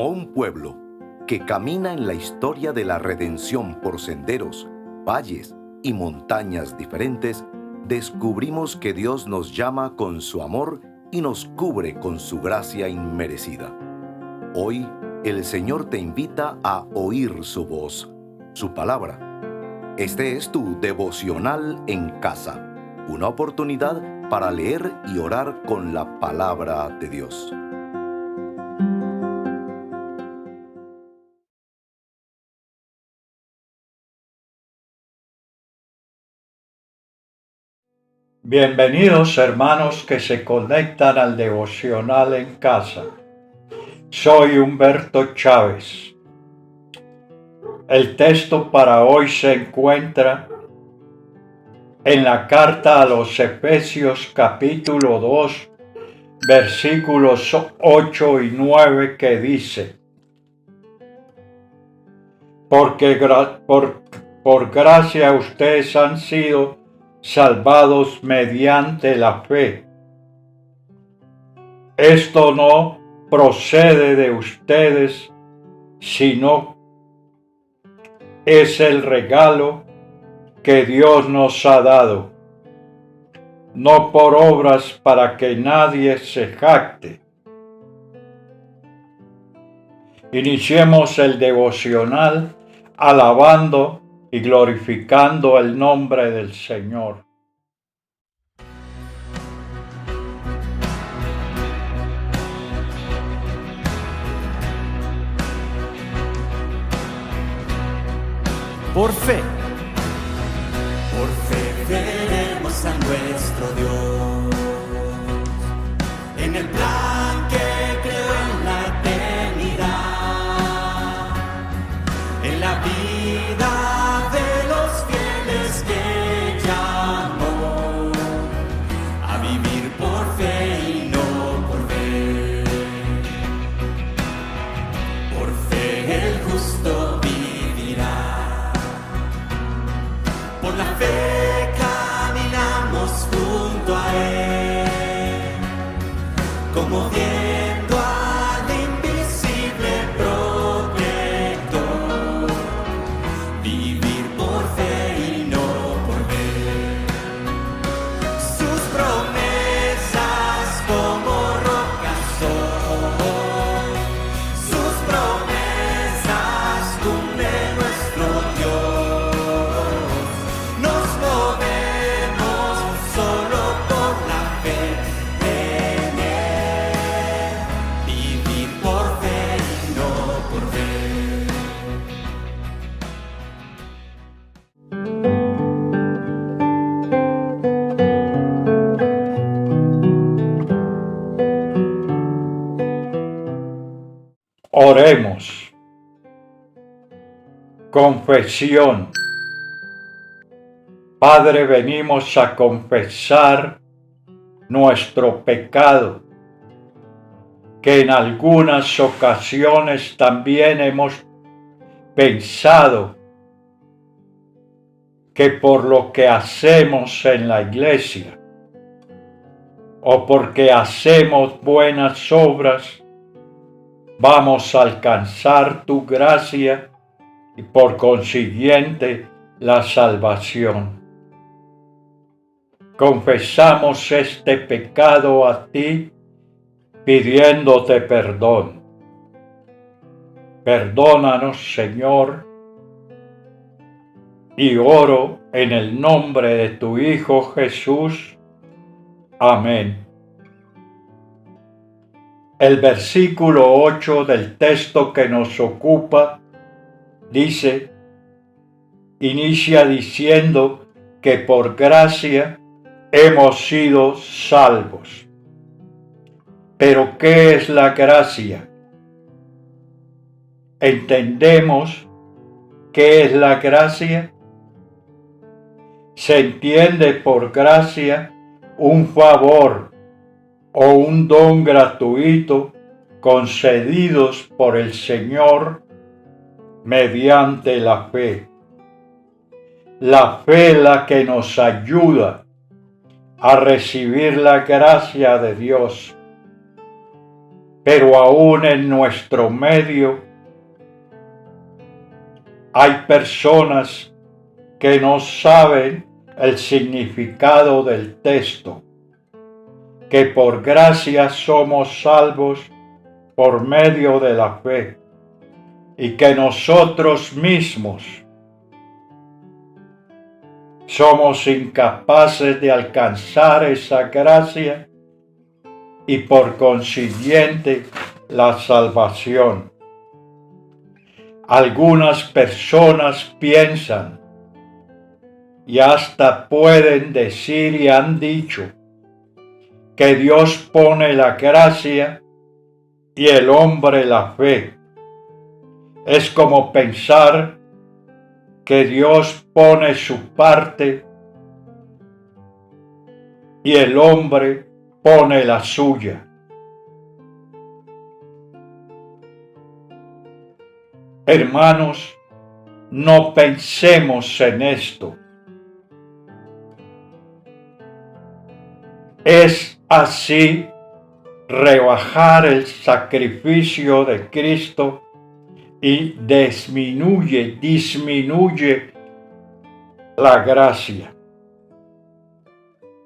Como un pueblo que camina en la historia de la redención por senderos, valles y montañas diferentes, descubrimos que Dios nos llama con su amor y nos cubre con su gracia inmerecida. Hoy, el Señor te invita a oír su voz, su palabra. Este es tu devocional en casa, una oportunidad para leer y orar con la palabra de Dios. Bienvenidos hermanos que se conectan al devocional en casa. Soy Humberto Chávez. El texto para hoy se encuentra en la carta a los Efesios capítulo 2, versículos 8 y 9 que dice: Porque por gracia ustedes han sido salvados mediante la fe. Esto no procede de ustedes, sino es el regalo que Dios nos ha dado, no por obras para que nadie se jacte. Iniciemos el devocional alabando y glorificando el nombre del Señor. Por fe veremos a nuestro Dios en el plan que creó en la eternidad, en la vida de los fieles que llamó a vivir por fe y no por ver. Por fe el justo vivirá. Por la fe caminamos junto a Él, como viendo al invisible protector, vivir por fe y no por ver. Sus promesas como rocas son, sus promesas cumple nuestro Dios. Oremos. Confesión. Padre, venimos a confesar nuestro pecado, que en algunas ocasiones también hemos pensado que por lo que hacemos en la iglesia o porque hacemos buenas obras, vamos a alcanzar tu gracia y por consiguiente la salvación. Confesamos este pecado a ti, pidiéndote perdón. Perdónanos, Señor, y oro en el nombre de tu Hijo Jesús. Amén. El versículo 8 del texto que nos ocupa inicia diciendo que por gracia hemos sido salvos. Pero ¿qué es la gracia? ¿Entendemos qué es la gracia? Se entiende por gracia un favor o un don gratuito concedidos por el Señor mediante la fe. La fe la que nos ayuda a recibir la gracia de Dios. pero aún en nuestro medio hay personas que no saben el significado del texto, que por gracia somos salvos por medio de la fe, y que nosotros mismos somos incapaces de alcanzar esa gracia y por consiguiente la salvación. Algunas personas piensan y hasta pueden decir y han dicho que Dios pone la gracia y el hombre la fe. Es como pensar que Dios pone su parte y el hombre pone la suya. Hermanos, no pensemos en esto. Es así rebajar el sacrificio de Cristo y disminuye la gracia.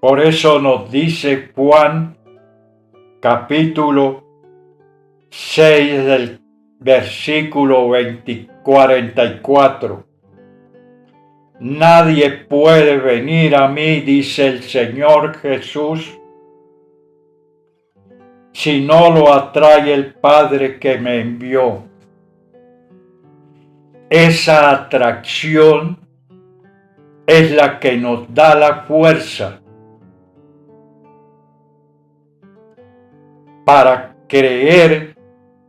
Por eso nos dice Juan capítulo 6 del versículo 44. Nadie puede venir a mí, dice el Señor Jesús, si no lo atrae el Padre que me envió. Esa atracción es la que nos da la fuerza para creer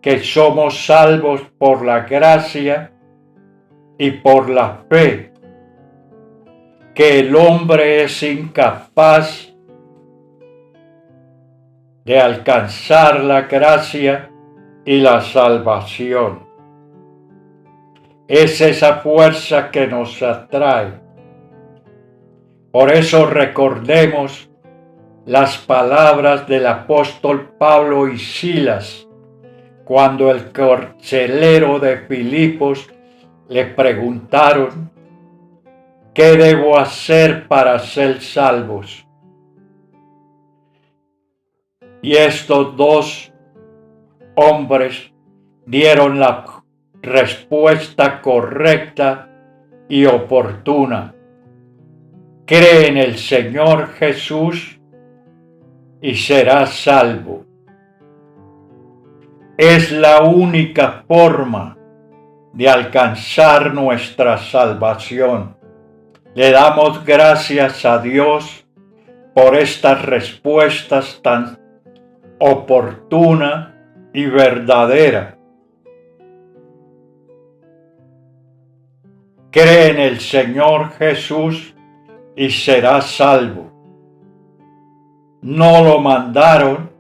que somos salvos por la gracia y por la fe, que el hombre es incapaz de alcanzar la gracia y la salvación. Es esa fuerza que nos atrae. Por eso recordemos las palabras del apóstol Pablo y Silas, cuando el carcelero de Filipos le preguntaron: ¿qué debo hacer para ser salvos? Y estos dos hombres dieron la respuesta correcta y oportuna. Cree en el Señor Jesús y serás salvo. Es la única forma de alcanzar nuestra salvación. Le damos gracias a Dios por estas respuestas tan oportunas y verdaderas. Cree en el Señor Jesús y serás salvo. No lo mandaron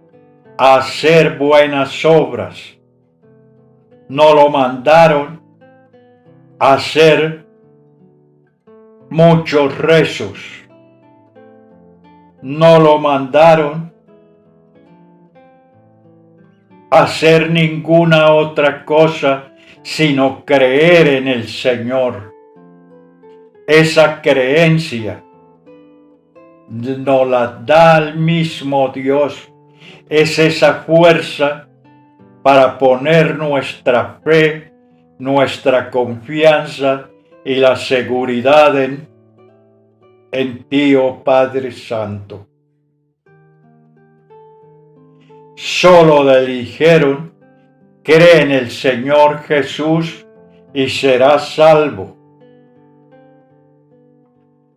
a hacer buenas obras. No lo mandaron a hacer muchos rezos. No lo mandaron a hacer ninguna otra cosa sino creer en el Señor. Esa creencia nos la da el mismo Dios. Es esa fuerza para poner nuestra fe, nuestra confianza y la seguridad en ti, oh Padre Santo. Solo le dijeron: cree en el Señor Jesús y serás salvo.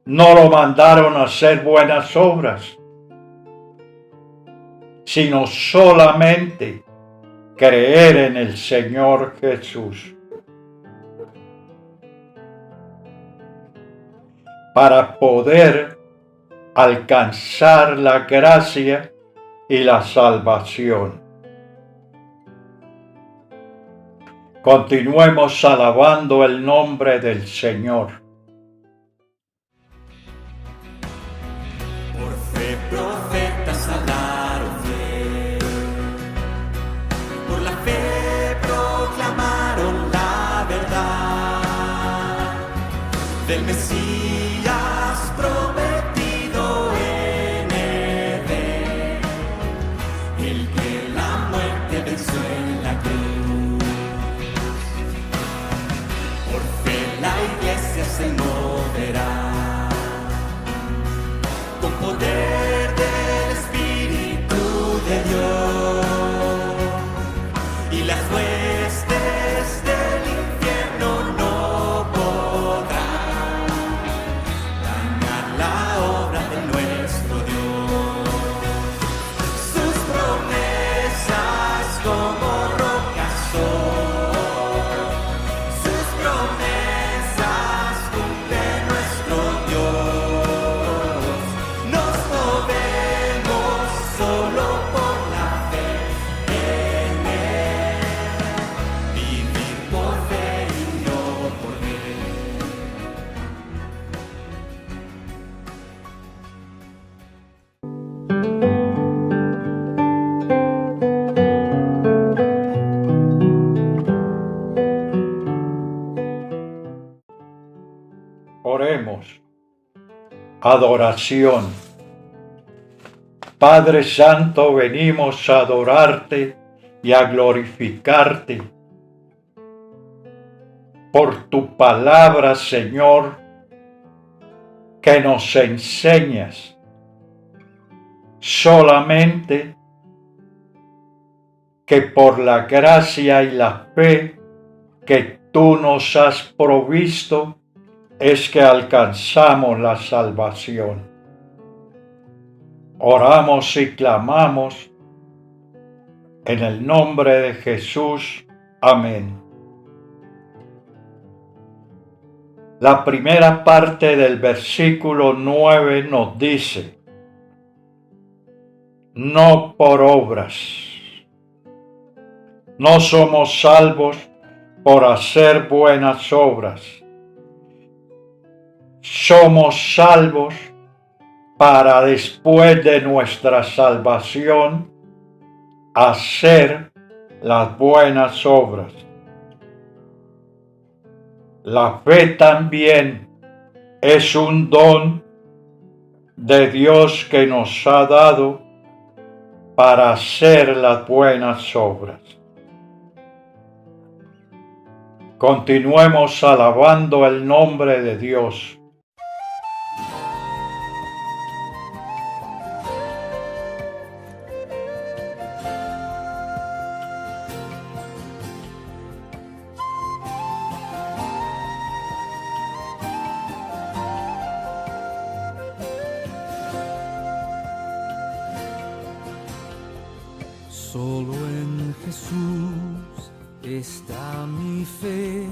No lo mandaron a hacer buenas obras, sino solamente creer en el Señor Jesús. Para poder alcanzar la gracia y la salvación. Continuemos alabando el nombre del Señor. Por fe profetas hablaron fe, Mesías prometido en Edén, el que la muerte venció en la cruz. Por fe la iglesia se moverá con poder del Espíritu de Dios, y las huestes del infierno no podrán dañar la obra de nuestro Dios. Sus promesas como rocas son, sus promesas cumple nuestro Dios. Nos movemos solo por la fe en Él, vivir por fe y no por ver. Oremos. Adoración. Padre Santo, venimos a adorarte y a glorificarte por tu palabra, Señor, que nos enseñas solamente que por la gracia y la fe que tú nos has provisto es que alcanzamos la salvación. Oramos y clamamos en el nombre de Jesús. Amén. La primera parte del versículo 9 nos dice: no por obras. No somos salvos por hacer buenas obras. Somos salvos para después de nuestra salvación hacer las buenas obras. La fe también es un don de Dios que nos ha dado para hacer las buenas obras. Continuemos alabando el nombre de Dios. Solo en Jesús está mi fe,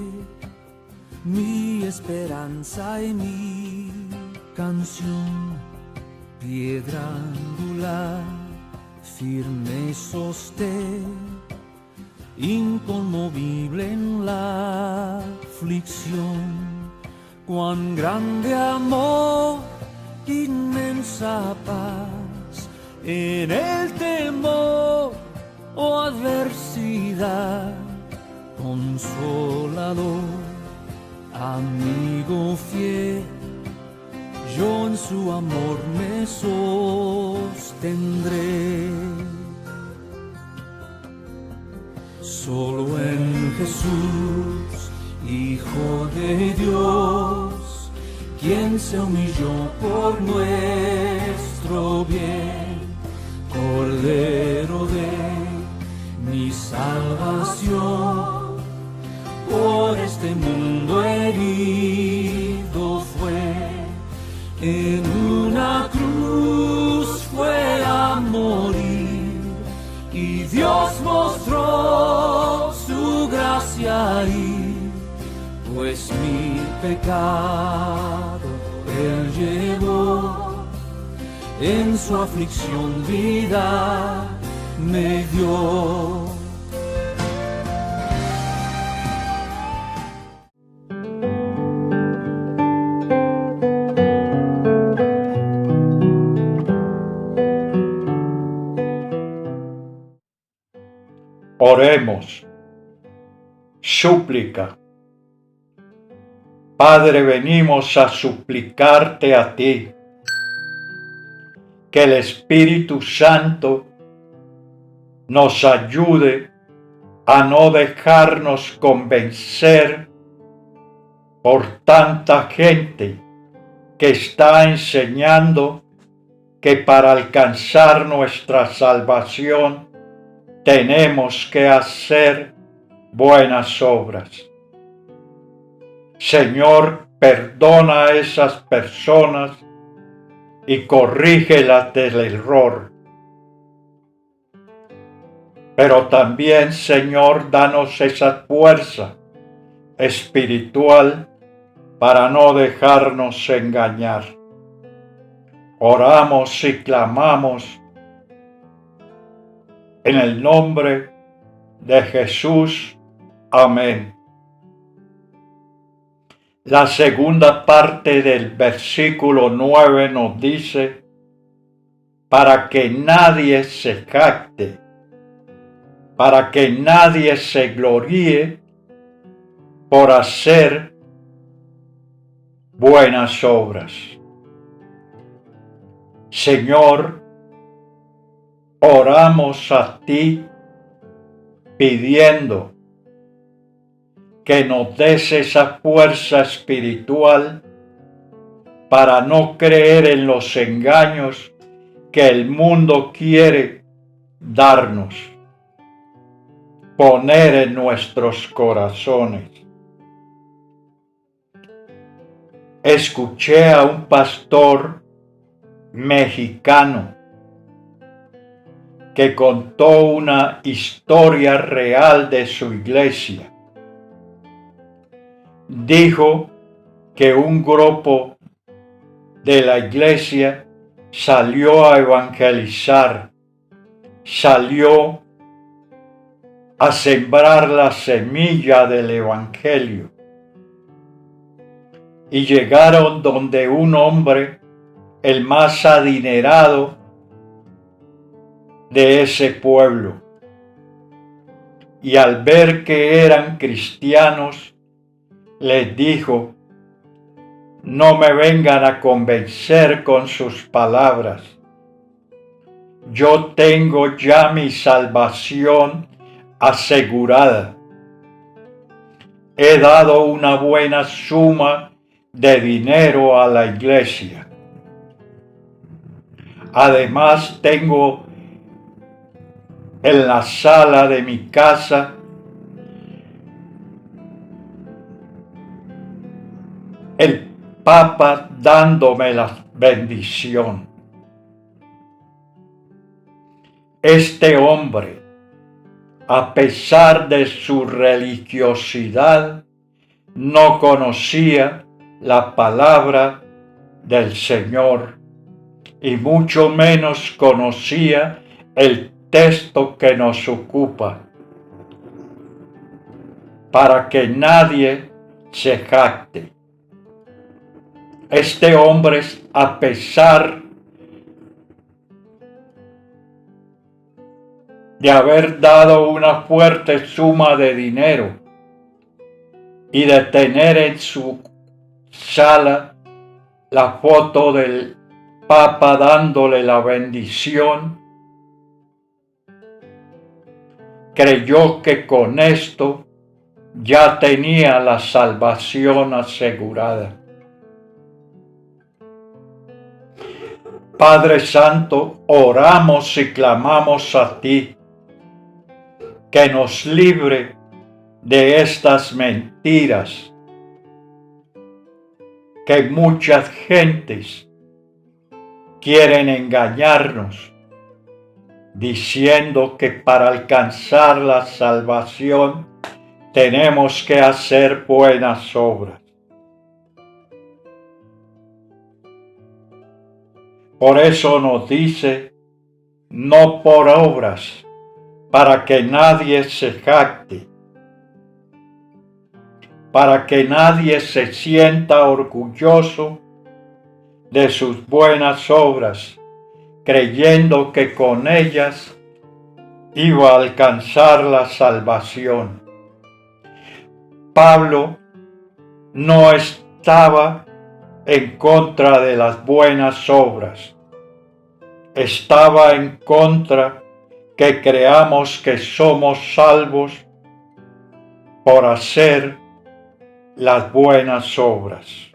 mi esperanza y mi canción. Piedra angular, firme sostén, inconmovible en la aflicción. Cuán grande amor, inmensa paz, en el temor o adversidad, consolador, amigo fiel, yo en su amor me sostendré. Solo en Jesús, Hijo de Dios, quien se humilló por nuestro bien, Cordero de mi salvación, por este mundo herido fue, en una cruz fue a morir, y Dios mostró su gracia ahí, pues mi pecado Él llevó, en su aflicción vida me dio. Oremos. Súplica. Padre, venimos a suplicarte a ti, que el Espíritu Santo nos ayude a no dejarnos convencer por tanta gente que está enseñando que para alcanzar nuestra salvación tenemos que hacer buenas obras. Señor, perdona a esas personas y corrígelas del error. Pero también, Señor, danos esa fuerza espiritual para no dejarnos engañar. Oramos y clamamos en el nombre de Jesús. Amén. La segunda parte del versículo 9 nos dice: para que nadie se jacte, para que nadie se gloríe por hacer buenas obras. Señor, oramos a ti pidiendo que nos des esa fuerza espiritual para no creer en los engaños que el mundo quiere darnos, poner en nuestros corazones. Escuché a un pastor mexicano que contó una historia real de su iglesia. Dijo que un grupo de la iglesia salió a evangelizar, salió a sembrar la semilla del evangelio. Y llegaron donde un hombre, el más adinerado de ese pueblo. Y al ver que eran cristianos, les dijo: no me vengan a convencer con sus palabras. Yo tengo ya mi salvación asegurada. He dado una buena suma de dinero a la iglesia. Además, tengo en la sala de mi casa el Papa dándome la bendición. Este hombre, a pesar de su religiosidad, no conocía la palabra del Señor y mucho menos conocía el texto que nos ocupa, para que nadie se jacte. Este hombre, a pesar de haber dado una fuerte suma de dinero y de tener en su sala la foto del Papa dándole la bendición, creyó que con esto ya tenía la salvación asegurada. Padre Santo, oramos y clamamos a ti que nos libre de estas mentiras que muchas gentes quieren engañarnos, diciendo que para alcanzar la salvación tenemos que hacer buenas obras. Por eso nos dice: no por obras, para que nadie se jacte, para que nadie se sienta orgulloso de sus buenas obras, creyendo que con ellas iba a alcanzar la salvación. Pablo no estaba en contra de las buenas obras. Estaba en contra que creamos que somos salvos por hacer las buenas obras.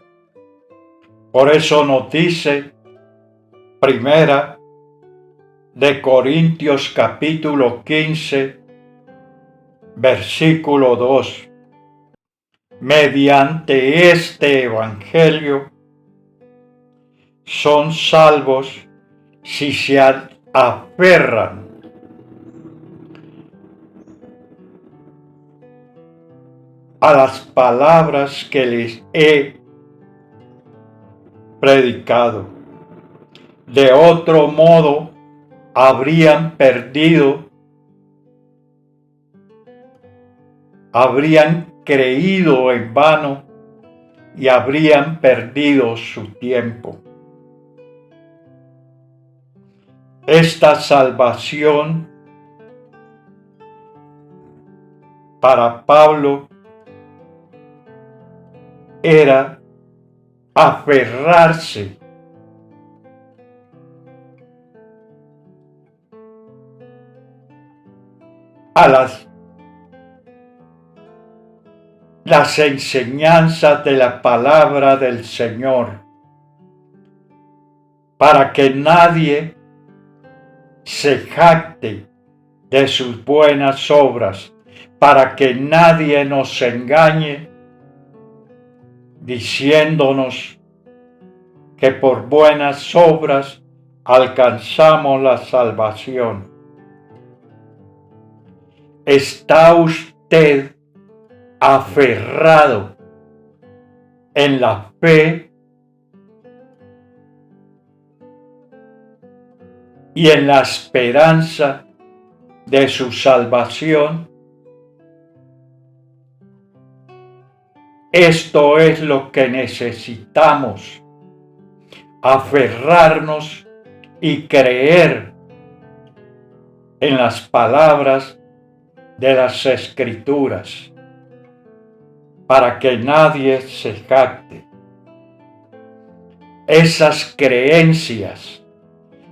Por eso nos dice Primera de Corintios capítulo 15, versículo 2. Mediante este evangelio son salvos si se aferran a las palabras que les he predicado. De otro modo, habrían creído en vano y habrían perdido su tiempo. Esta salvación para Pablo era aferrarse a las enseñanzas de la palabra del Señor, para que nadie se jacte de sus buenas obras, para que nadie nos engañe diciéndonos que por buenas obras alcanzamos la salvación. ¿Está usted aferrado en la fe y en la esperanza de su salvación? Esto es lo que necesitamos, aferrarnos y creer en las palabras de las Escrituras, para que nadie se jacte. Esas creencias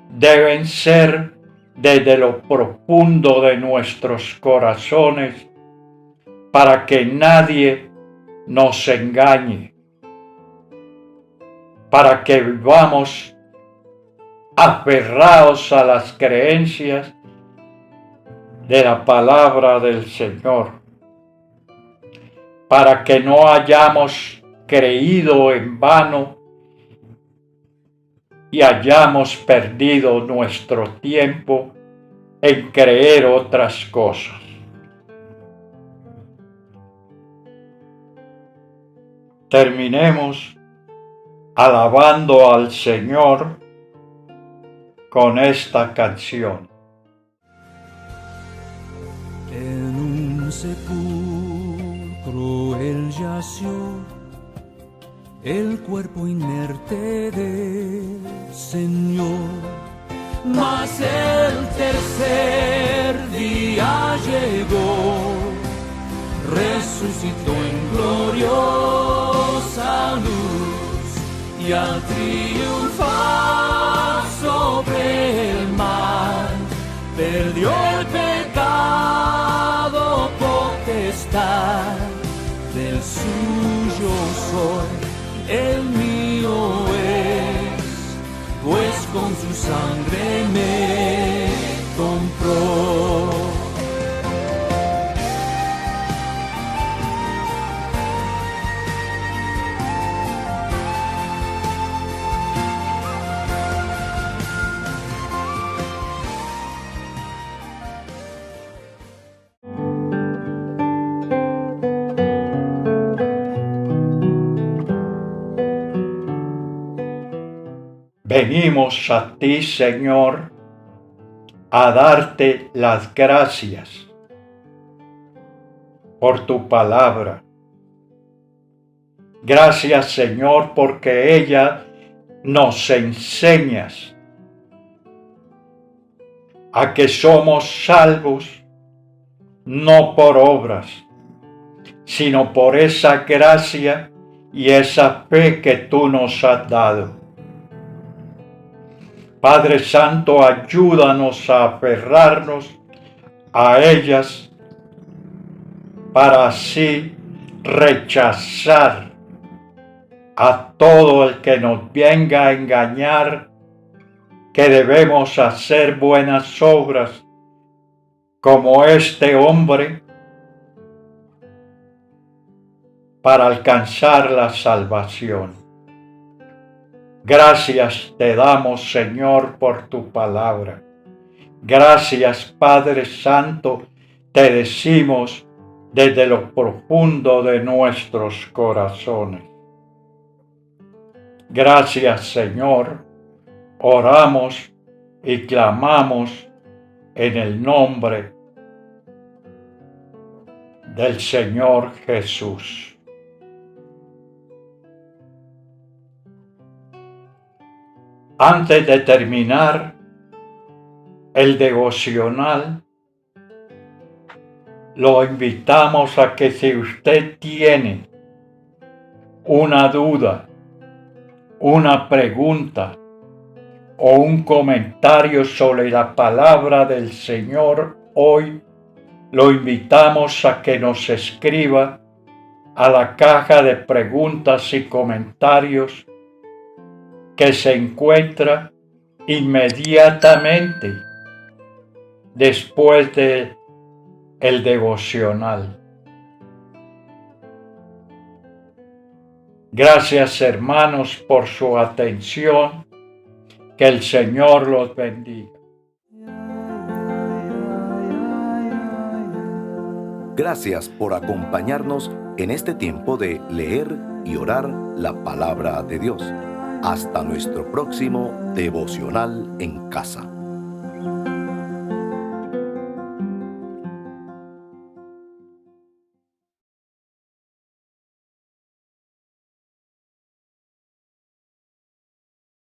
deben ser desde lo profundo de nuestros corazones, para que nadie nos engañe, para que vivamos aferrados a las creencias de la palabra del Señor, para que no hayamos creído en vano y hayamos perdido nuestro tiempo en creer otras cosas. Terminemos alabando al Señor con esta canción. En un sepulcro él yació, el cuerpo inerte del Señor. Mas el tercer día llegó, resucitó en gloriosa luz, y al triunfar sobre el mar, perdió el pecado potestad. Del suyo soy, el mío es, pues con su sangre me compró. Venimos a ti, Señor, a darte las gracias por tu palabra. Gracias, Señor, porque ella nos enseña a que somos salvos no por obras, sino por esa gracia y esa fe que tú nos has dado. Padre Santo, ayúdanos a aferrarnos a ellas para así rechazar a todo el que nos venga a engañar que debemos hacer buenas obras como este hombre para alcanzar la salvación. Gracias te damos, Señor, por tu palabra. Gracias, Padre Santo, te decimos desde lo profundo de nuestros corazones. Gracias, Señor. Oramos y clamamos en el nombre del Señor Jesús. Antes de terminar el devocional, lo invitamos a que si usted tiene una duda, una pregunta o un comentario sobre la palabra del Señor hoy, lo invitamos a que nos escriba a la caja de preguntas y comentarios que se encuentra inmediatamente después de el devocional. Gracias, hermanos, por su atención. Que el Señor los bendiga. Gracias por acompañarnos en este tiempo de leer y orar la palabra de Dios. Hasta nuestro próximo devocional en casa.